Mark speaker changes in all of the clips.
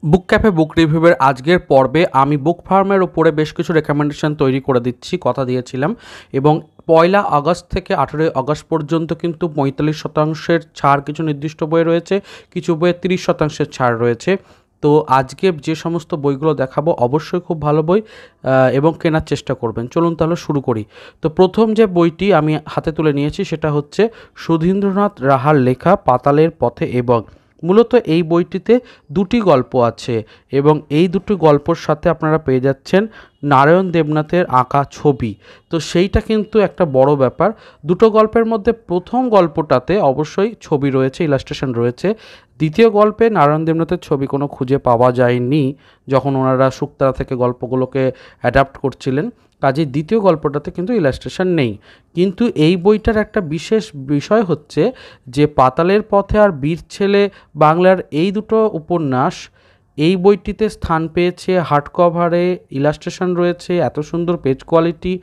Speaker 1: বুক cafe বুক রিভিউয়ের আজকের পর্বে আমি বুক ফার্মের ওপরে বেশ কিছু রেকমেন্ডেশন তৈরি করে দিচ্ছি, কথা দিয়েছিলাম। এবং 1 আগস্ট থেকে 18 আগস্ট পর্যন্ত কিন্তু 45% ছাড় কিছু নির্দিষ্ট বই রয়েছে, কিছু বইয়ে 30% ছাড় রয়েছে। তো আজকে যে সমস্ত বইগুলো দেখাবো অবশ্যই খুব ভালো বই এবং কেনার চেষ্টা করবেন। চলুন তাহলে শুরু করি। তো প্রথম যে বইটি আমি হাতে তুলে নিয়েছি সেটা হচ্ছে সুধীন্দ্রনাথ রাহার লেখা পাতালের পথে। এবং মূলত এই বইটিতে দুটি গল্প আছে এবং এই দুটি গল্পর সাথে আপনারা পেয়ে যাচ্ছেন নারায়ণ দেবনাথের আঁকা ছবি। তো সেইটা কিন্তু একটা বড় ব্যাপার। দুটো গল্পের মধ্যে প্রথম গল্পটাতে অবশ্যই ছবি রয়েছে, ইলাস্ট্রেশন রয়েছে। দ্বিতীয় গল্পে নারায়ণ দেবনাথের ছবি কোনো খুঁজে পাওয়া যায়নি যখন ওনারা শুকতারা থেকে গল্পগুলোকে অ্যাডাপ্ট করছিলেন, কাজেই দ্বিতীয় গল্পটাতে কিন্তু ইলাস্ট্রেশন নেই। কিন্তু এই বইটার একটা বিশেষ বিষয় হচ্ছে যে পাতালের পথে আর বীর ছেলে বাংলার এই দুটো উপন্যাস এই বইটিতে স্থান পেয়েছে হার্ড কভারে, ইলাস্ট্রেশন রয়েছে, এত সুন্দর পেজ কোয়ালিটি।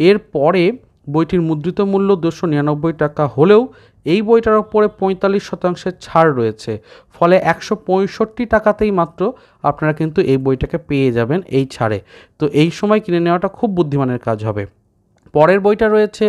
Speaker 1: এর পরে বইটির মুদ্রিত মূল্য 299 টাকা হলেও এই বইটার ওপরে 45% ছাড় রয়েছে, ফলে 165 টাকাতেই মাত্র আপনারা কিন্তু এই বইটাকে পেয়ে যাবেন এই ছাড়ে। তো এই সময় কিনে নেওয়াটা খুব বুদ্ধিমানের কাজ হবে। পরের বইটা রয়েছে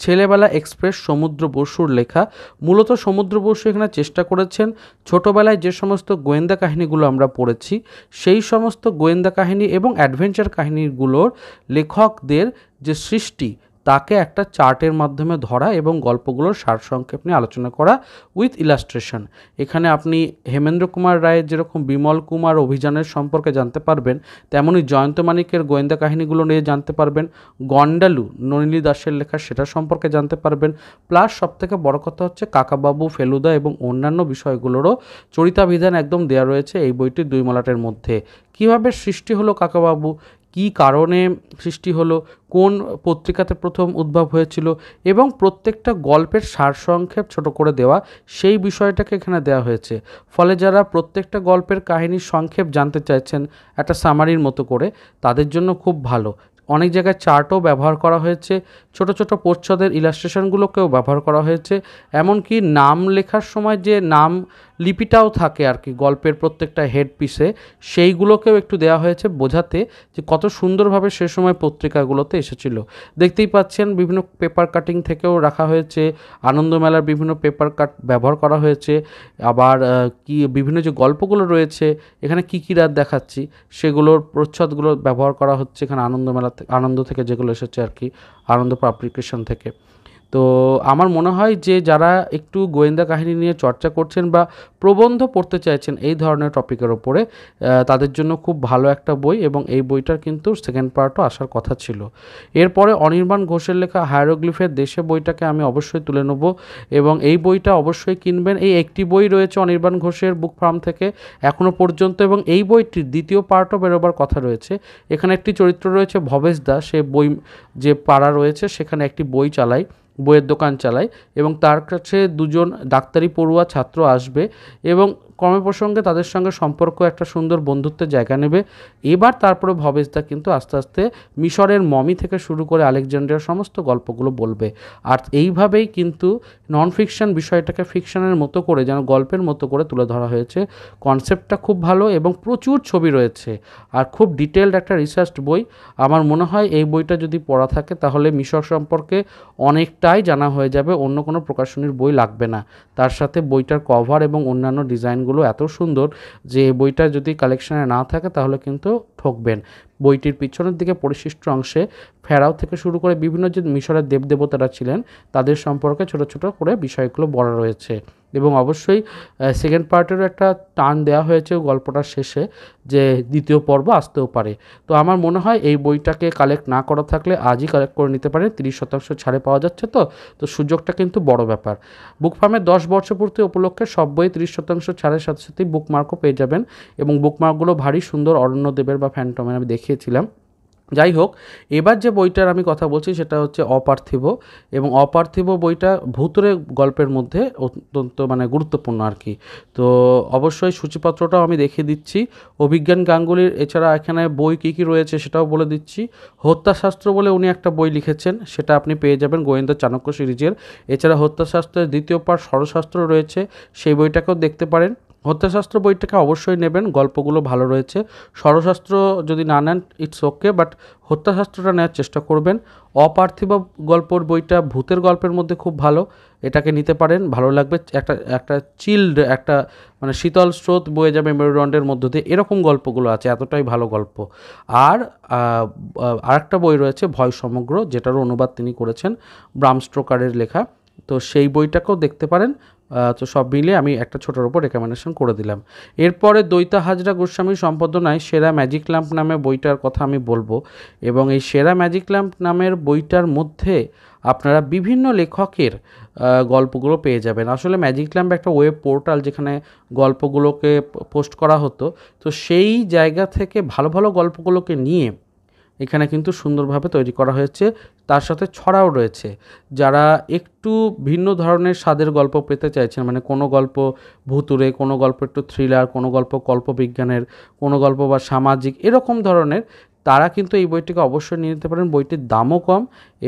Speaker 1: ছেলেবেলা এক্সপ্রেস, সমুদ্র বসুর লেখা। মূলত সমুদ্র বসু এখানে চেষ্টা করেছেন ছোটোবেলায় যে সমস্ত গোয়েন্দা কাহিনীগুলো আমরা পড়েছি সেই সমস্ত গোয়েন্দা কাহিনী এবং অ্যাডভেঞ্চার কাহিনীগুলোর লেখকদের যে সৃষ্টি তাকে একটা চার্টের মাধ্যমে ধরা এবং গল্পগুলোর সারসংক্ষেপ নিয়ে আলোচনা করা উইথ ইলাস্ট্রেশন। এখানে আপনি হেমেন্দ্র কুমার রায়ের যেরকম বিমল কুমার অভিযানের সম্পর্কে জানতে পারবেন, তেমনই জয়ন্ত মানিকের গোয়েন্দা কাহিনীগুলো নিয়ে জানতে পারবেন, গন্ডালু নলিনী দাসের লেখা সেটা সম্পর্কে জানতে পারবেন। প্লাস সবথেকে বড় কথা হচ্ছে কাকাবাবু, ফেলুদা এবং অন্যান্য বিষয়গুলোরও চরিতাভিধান একদম দেওয়া রয়েছে এই বইটির দুই মলাটের মধ্যে। কীভাবে সৃষ্টি হলো কাকাবাবু, কী কারণে সৃষ্টি হলো, কোন পত্রিকাতে প্রথম উদ্ভব হয়েছিল এবং প্রত্যেকটা গল্পের সারসংক্ষেপ ছোট করে দেওয়া সেই বিষয়টাকে এখানে দেওয়া হয়েছে। ফলে যারা প্রত্যেকটা গল্পের কাহিনীর সংক্ষেপ জানতে চাইছেন একটা সামারির মতো করে, তাদের জন্য খুব ভালো। অনেক জায়গায় চার্টও ব্যবহার করা হয়েছে, ছোট ছোট প্রচ্ছদের ইলাস্ট্রেশনগুলোকেও ব্যবহার করা হয়েছে। এমনকি নাম লেখার সময় যে নাম লিপিটাও থাকে আর কি গল্পের প্রত্যেকটা হেড পিসে, সেইগুলোকেও একটু দেওয়া হয়েছে বোঝাতে যে কত সুন্দরভাবে সে সময় পত্রিকাগুলোতে এসেছিল। দেখতেই পাচ্ছেন বিভিন্ন পেপার কাটিং থেকেও রাখা হয়েছে, আনন্দমেলার বিভিন্ন পেপার কাট ব্যবহার করা হয়েছে। আবার কি বিভিন্ন যে গল্পগুলো রয়েছে এখানে কী কী রাত দেখাচ্ছি সেগুলোর প্রচ্ছদগুলো ব্যবহার করা হচ্ছে এখানে আনন্দ থেকে যেগুলো এসেছে আর কি, আনন্দ পাবলিকেশন থেকে। তো আমার মনে হয় যে যারা একটু গোয়েন্দা কাহিনী নিয়ে চর্চা করছেন বা প্রবন্ধ পড়তে চাইছেন এই ধরনের টপিকের ওপরে, তাদের জন্য খুব ভালো একটা বই। এবং এই বইটার কিন্তু সেকেন্ড পার্টও আসার কথা ছিল। এরপরে অনির্বাণ ঘোষের লেখা হায়ারোগ্লিফের দেশে বইটাকে আমি অবশ্যই তুলে নেব এবং এই বইটা অবশ্যই কিনবেন। এই একটি বই রয়েছে অনির্বাণ ঘোষের বুক ফার্ম থেকে এখনও পর্যন্ত এবং এই বইটির দ্বিতীয় পার্টও বেরোবার কথা রয়েছে। এখানে একটি চরিত্র রয়েছে ভবেশ দা, সে বই যে পাড়া রয়েছে সেখানে একটি বই চালায়, বইয়ের দোকান চালায় এবং তার কাছে দুজন ডাক্তারি পড়ুয়া ছাত্র আসবে এবং ক্রমে প্রসঙ্গে তাদের সঙ্গে সম্পর্ক একটা সুন্দর বন্ধুত্বের জায়গা নেবে। এবার তারপরে ভবেশদা কিন্তু আস্তে আস্তে মিশরের মমি থেকে শুরু করে আলেকজান্ডারিয়ার সমস্ত গল্পগুলো বলবে। আর এইভাবেই কিন্তু নন ফিকশন বিষয়টাকে ফিকশনের মতো করে যেন গল্পের মতো করে তুলে ধরা হয়েছে। কনসেপ্টটা খুব ভালো এবং প্রচুর ছবি রয়েছে আর খুব ডিটেলড একটা রিসার্চড বই। আমার মনে হয় এই বইটা যদি পড়া থাকে তাহলে মিশর সম্পর্কে অনেকটাই জানা হয়ে যাবে, অন্য কোনো প্রকাশনীর বই লাগবে না। তার সাথে বইটার কভার এবং অন্যান্য ডিজাইনগুলো এত সুন্দর যে বইটা যদি কালেকশনে না থাকে তাহলে কিন্তু ঠকবেন। বইটির পিছনের দিকে পরিশিষ্ট অংশে ফেরাও থেকে শুরু করে বিভিন্ন যে মিশরের দেবদেবতারা ছিলেন তাদের সম্পর্কে ছোট ছোট করে বিষয়গুলো বলা রয়েছে। এবং অবশ্যই সেকেন্ড পার্টেরও একটা টার্ন দেওয়া হয়েছে গল্পটার শেষে যে দ্বিতীয় পর্ব আসতেও পারে। তো আমার মনে হয় এই বইটাকে কালেক্ট না করা থাকলে আজই কালেক্ট করে নিতে পারেন। 30% ছাড়ে পাওয়া যাচ্ছে, তো সুযোগটা কিন্তু বড় ব্যাপার। বুক ফার্মের 10 বর্ষপূর্তি উপলক্ষে সব বই 30% ছাড়ের সাথে সাথেই বুকমার্কও পেয়ে যাবেন এবং বুকমার্কগুলো ভারী সুন্দর, অরণ্যদেবের বা ফ্যান্টমের আমি দেখিয়েছিলাম। যাই হোক, এবার যে বইটার আমি কথা বলছি সেটা হচ্ছে অপার্থিব এবং অপার্থিব বইটা ভূতুরে গল্পের মধ্যে অত্যন্ত গুরুত্বপূর্ণ আর কি। তো অবশ্যই সূচিপত্রটাও আমি দেখিয়ে দিচ্ছি। অভিজ্ঞান গাঙ্গুলির এছাড়া এখানে বই কী কী রয়েছে সেটাও বলে দিচ্ছি। হত্যাশাস্ত্র বলে উনি একটা বই লিখেছেন, সেটা আপনি পেয়ে যাবেন গোয়েন্দা চাণক্য সিরিজের। এছাড়া হত্যাশাস্ত্রের দ্বিতীয় পার্ট ষড়শাস্ত্র রয়েছে, সেই বইটাকেও দেখতে পারেন। হত্যাশাস্ত্র বইটাকে অবশ্যই নেবেন, গল্পগুলো ভালো রয়েছে। ষড়শাস্ত্র যদি না নেন ইটস ওকে, বাট হত্যাশাস্ত্রটা নেওয়ার চেষ্টা করবেন। অপার্থিব গল্পর বইটা ভূতের গল্পের মধ্যে খুব ভালো, এটাকে নিতে পারেন, ভালো লাগবে। একটা একটা চিল্ড, একটা মানে শীতল স্রোত বয়ে যাবে মেরুদণ্ডের মধ্য দিয়ে, এরকম গল্পগুলো আছে, এতটাই ভালো গল্প। আর আরেকটা বই রয়েছে ভয় সমগ্র, যেটারও অনুবাদ তিনি করেছেন, ব্রাম স্টোকারের লেখা, তো সেই বইটাকেও দেখতে পারেন। তো সব মিলিয়ে আমি একটা ছোটোর ওপর রেকমেন্ডেশন করে দিলাম। এরপরে দৈতা হাজরা গোস্বামী সম্পাদনায় সেরা ম্যাজিক ল্যাম্প নামে বইটার কথা আমি বলবো। এবং এই সেরা ম্যাজিক ল্যাম্প নামের বইটার মধ্যে আপনারা বিভিন্ন লেখকের গল্পগুলো পেয়ে যাবেন। আসলে ম্যাজিক ল্যাম্প একটা ওয়েব পোর্টাল যেখানে গল্পগুলোকে পোস্ট করা হতো, তো সেই জায়গা থেকে ভালো ভালো গল্পগুলোকে নিয়ে এখানে কিন্তু সুন্দরভাবে তৈরি করা হয়েছে। তার সাথে ছড়াও রয়েছে। যারা একটু ভিন্ন ধরনের স্বাদের গল্প পেতে চাইছেন, মানে কোনো গল্প ভুতুড়ে, কোনো গল্প একটু থ্রিলার, কোনো গল্প কল্পবিজ্ঞানের, কোনো গল্প বা সামাজিক, এরকম ধরনের, তারা কিন্তু এই বইটিকে অবশ্যই নিয়ে নিতে পারেন। বইটির দামও কম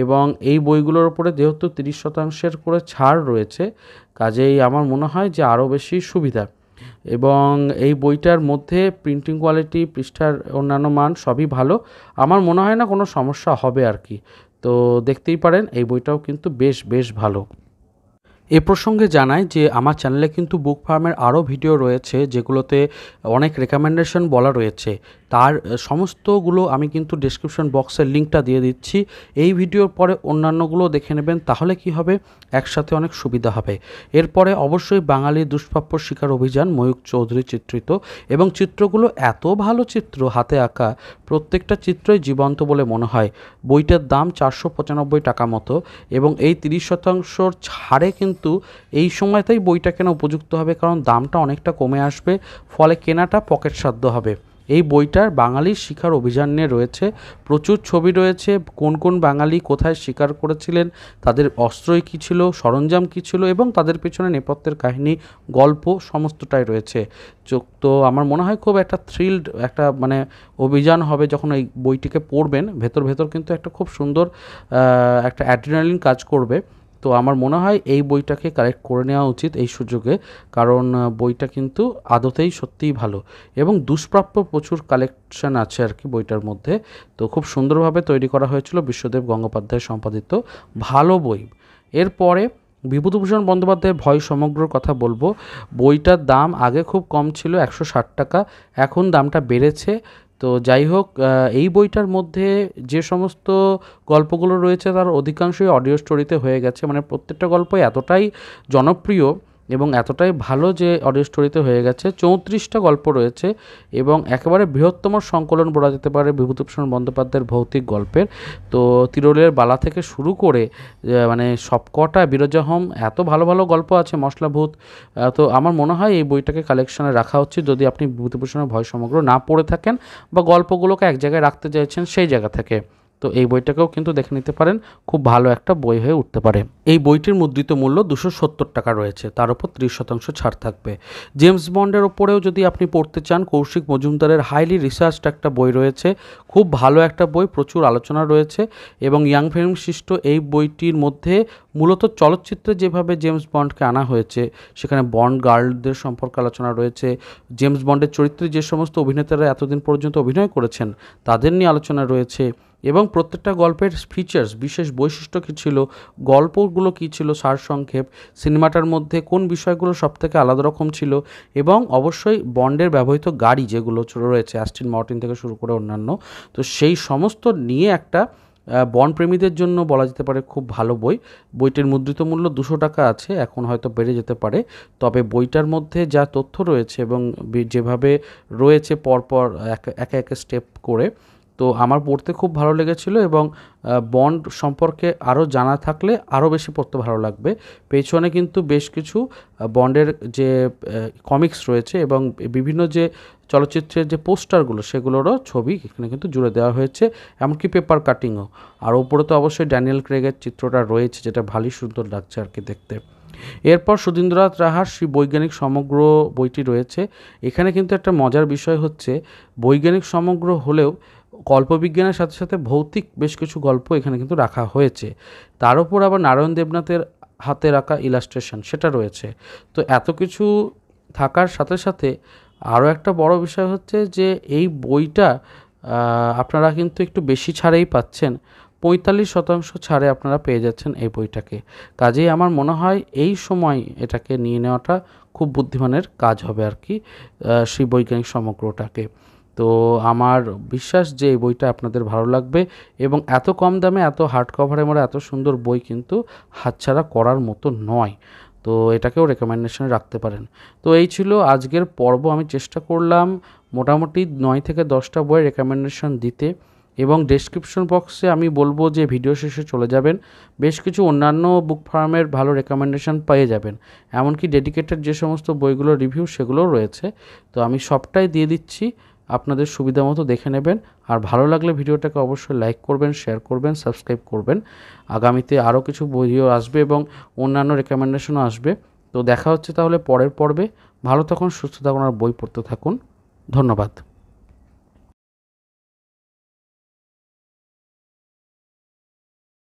Speaker 1: এবং এই বইগুলোর উপরে যেহেতু 30% করে ছাড় রয়েছে, কাজেই আমার মনে হয় যে আরও বেশি সুবিধা। এবং এই বইটার মধ্যে প্রিন্টিং কোয়ালিটি, পৃষ্ঠার অন্যান্য মান সবই ভালো, আমার মনে হয় না কোনো সমস্যা হবে আর কি। তো দেখতেই পারেন, এই বইটাও কিন্তু বেশ বেশ ভালো। এ প্রসঙ্গে জানাই যে আমার চ্যানেলে কিন্তু বুক ফার্মের আরও ভিডিও রয়েছে, যেগুলোতে অনেক রেকমেন্ডেশন বলা রয়েছে। তার সমস্তগুলো আমি কিন্তু ডেসক্রিপশন বক্সের লিঙ্কটা দিয়ে দিচ্ছি। এই ভিডিওর পরে অন্যান্যগুলো দেখে নেবেন, তাহলে কি হবে, একসাথে অনেক সুবিধা হবে। এরপরে অবশ্যই বাঙালি দুষ্প্রাপ্য শিকার অভিযান, ময়ূক চৌধুরী চিত্রিত, এবং চিত্রগুলো এত ভালো চিত্র, হাতে আঁকা, প্রত্যেকটা চিত্রই জীবন্ত বলে মনে হয়। বইটার দাম 495 টাকা মতো, এবং এই 30% ছাড়ে কিন্তু এই সময়তেই বইটা কেনা উপযুক্ত হবে, কারণ দামটা অনেকটা কমে আসবে, ফলে কেনাটা পকেটসাধ্য হবে। এই বইটার বাঙালির শিকার অভিযান নিয়ে রয়েছে, প্রচুর ছবি রয়েছে, কোন কোন বাঙালি কোথায় শিকার করেছিলেন, তাদের অস্ত্রই কী ছিল, সরঞ্জাম কী ছিল, এবং তাদের পেছনে নেপথ্যের কাহিনী, গল্প সমস্তটাই রয়েছে। তো আমার মনে হয় খুব একটা থ্রিলড একটা মানে অভিযান হবে যখন এই বইটিকে পড়বেন। ভেতর ভেতর কিন্তু একটা খুব সুন্দর একটা অ্যাড্রিনালিন কাজ করবে। তো আমার মনে হয় এই বইটাকে কালেক্ট করে নেওয়া উচিত এই সুযোগে, কারণ বইটা কিন্তু আদতেই সত্যিই ভালো, এবং দুষ্প্রাপ্য প্রচুর কালেকশন আছে আর কি বইটার মধ্যে। তো খুব সুন্দরভাবে তৈরি করা হয়েছিল, বিশ্বদেব গঙ্গোপাধ্যায় সম্পাদিত ভালো বই। এরপরে বিভূতিভূষণ বন্দ্যোপাধ্যায়ের ভয় সমগ্রর কথা বলবো। বইটার দাম আগে খুব কম ছিল, 160 টাকা, এখন দামটা বেড়েছে। তো যাই হোক, এই বইটার মধ্যে যে সমস্ত গল্পগুলো রয়েছে তার অধিকাংশই অডিও স্টোরিতে হয়ে গেছে, মানে প্রত্যেকটা গল্পই এতটাই জনপ্রিয় এবং এতটাই ভালো যে অডিও স্টোরিতে হয়ে গেছে। 34টা গল্প রয়েছে এবং একেবারে বৃহত্তম সংকলন বলা যেতে পারে বিভূতিভূষণ বন্দ্যোপাধ্যায়ের ভৌতিক গল্পের। তো তিরোলের বালা থেকে শুরু করে মানে সবকটা, বিরজাহম, এত ভালো ভালো গল্প আছে, মশলাভূত। তো আমার মনে হয় এই বইটাকে কালেকশনে রাখা উচিত, যদি আপনি বিভূতিভূষণের ভয় সমগ্র না পড়ে থাকেন বা গল্পগুলোকে এক জায়গায় রাখতে চাইছেন সেই জায়গা থেকে। তো এই বইটাকেও কিন্তু দেখে নিতে পারেন, খুব ভালো একটা বই হয়ে উঠতে পারে। এই বইটির মুদ্রিত মূল্য 270 টাকা রয়েছে, তার উপর 30% ছাড় থাকবে। জেমস বন্ডের ওপরেও যদি আপনি পড়তে চান, কৌশিক মজুমদারের হাইলি রিসার্চড একটা বই রয়েছে, খুব ভালো একটা বই, প্রচুর আলোচনা রয়েছে। এবং ইয়াং ফিল্ম সৃষ্ট এই বইটির মধ্যে মূলত চলচ্চিত্রে যেভাবে জেমস বন্ডকে আনা হয়েছে, সেখানে বন্ড গার্লদের সম্পর্কে আলোচনা রয়েছে, জেমস বন্ডের চরিত্রে যে সমস্ত অভিনেতারা এতদিন পর্যন্ত অভিনয় করেছেন তাদের নিয়ে আলোচনা রয়েছে, এবং প্রত্যেকটা গল্পের ফিচার্স, বিশেষ বৈশিষ্ট্য কী ছিল, গল্পগুলো কী ছিল, সারসংক্ষেপ, সিনেমাটার মধ্যে কোন বিষয়গুলো সবথেকে আলাদা রকম ছিল, এবং অবশ্যই বন্ডের ব্যবহৃত গাড়ি যেগুলো রয়েছে, অ্যাস্টন মার্টিন থেকে শুরু করে অন্যান্য, তো সেই সমস্ত নিয়ে একটা বন্ড প্রেমীদের জন্য বলা যেতে পারে খুব ভালো বই। বইটির মুদ্রিত মূল্য 200 টাকা আছে, এখন হয়তো বেড়ে যেতে পারে। তবে বইটার মধ্যে যা তথ্য রয়েছে এবং যেভাবে রয়েছে পরপর একে একে স্টেপ করে, তো আমার পড়তে খুব ভালো লেগেছিল। এবং বন্ড সম্পর্কে আরও জানা থাকলে আরও বেশি পড়তে ভালো লাগবে। পেছনে কিন্তু বেশ কিছু বন্ডের যে কমিক্স রয়েছে এবং বিভিন্ন যে চলচ্চিত্রের যে পোস্টারগুলো, সেগুলোরও ছবি এখানে কিন্তু জুড়ে দেওয়া হয়েছে, এমনকি পেপার কাটিংও। আর ওপরে তো অবশ্যই ড্যানিয়েল ক্রেগের চিত্রটা রয়েছে, যেটা ভালোই সুন্দর লাগছে আর কি দেখতে। এরপর সুধীন্দ্রনাথ রাহার শ্রী বৈজ্ঞানিক সমগ্র বইটি রয়েছে। এখানে কিন্তু একটা মজার বিষয় হচ্ছে, বৈজ্ঞানিক সমগ্র হলেও কল্পবিজ্ঞানের সাথে সাথে ভৌতিক বেশ কিছু গল্প এখানে কিন্তু রাখা হয়েছে। তার উপর আবার নারায়ণ দেবনাথের হাতে রাখা ইলাস্ট্রেশন সেটা রয়েছে। তো এত কিছু থাকার সাথে সাথে আরও একটা বড় বিষয় হচ্ছে যে এই বইটা আপনারা কিন্তু একটু বেশি ছাড়েই পাচ্ছেন, 45% ছাড়ে আপনারা পেয়ে যাচ্ছেন এই বইটাকে। কাজেই আমার মনে হয় এই সময় এটাকে নিয়ে নেওয়াটা খুব বুদ্ধিমানের কাজ হবে আর কি, সেই বৈজ্ঞানিক সমগ্রটাকে। তো আমার বিশ্বাস যে এই বইটা আপনাদের ভালো লাগবে, এবং এত কম দামে এত হার্ড কভারে মোড়া এত সুন্দর বই কিন্তু হাতছাড়া করার মতো নয়। তো এটাকেও রেকমেন্ডেশনে রাখতে পারেন। তো এই ছিল আজকের পর্ব। আমি চেষ্টা করলাম মোটামুটি 9 থেকে 10টা বইয়ের রেকমেন্ডেশন দিতে, এবং ডেসক্রিপশন বক্সে আমি বলবো যে ভিডিও শেষে চলে যাবেন, বেশ কিছু অন্যান্য বুক ফার্মের ভালো রেকমেন্ডেশন পেয়ে যাবেন, এমনকি ডেডিকেটেড যে সমস্ত বইগুলোর রিভিউ সেগুলোও রয়েছে। তো আমি সবটাই দিয়ে দিচ্ছি, আপনাদের সুবিধা মতো দেখে নেবেন। আর ভালো লাগলে ভিডিওটাকে অবশ্যই লাইক করবেন, শেয়ার করবেন, সাবস্ক্রাইব করবেন। আগামীতে আরও কিছু ভিডিও আসবে এবং অন্যান্য রেকমেন্ডেশনও আসবে। তো দেখা হচ্ছে তাহলে পরের পর্বে। ভালো থাকুন, সুস্থ থাকুন আর বই পড়তে থাকুন। ধন্যবাদ।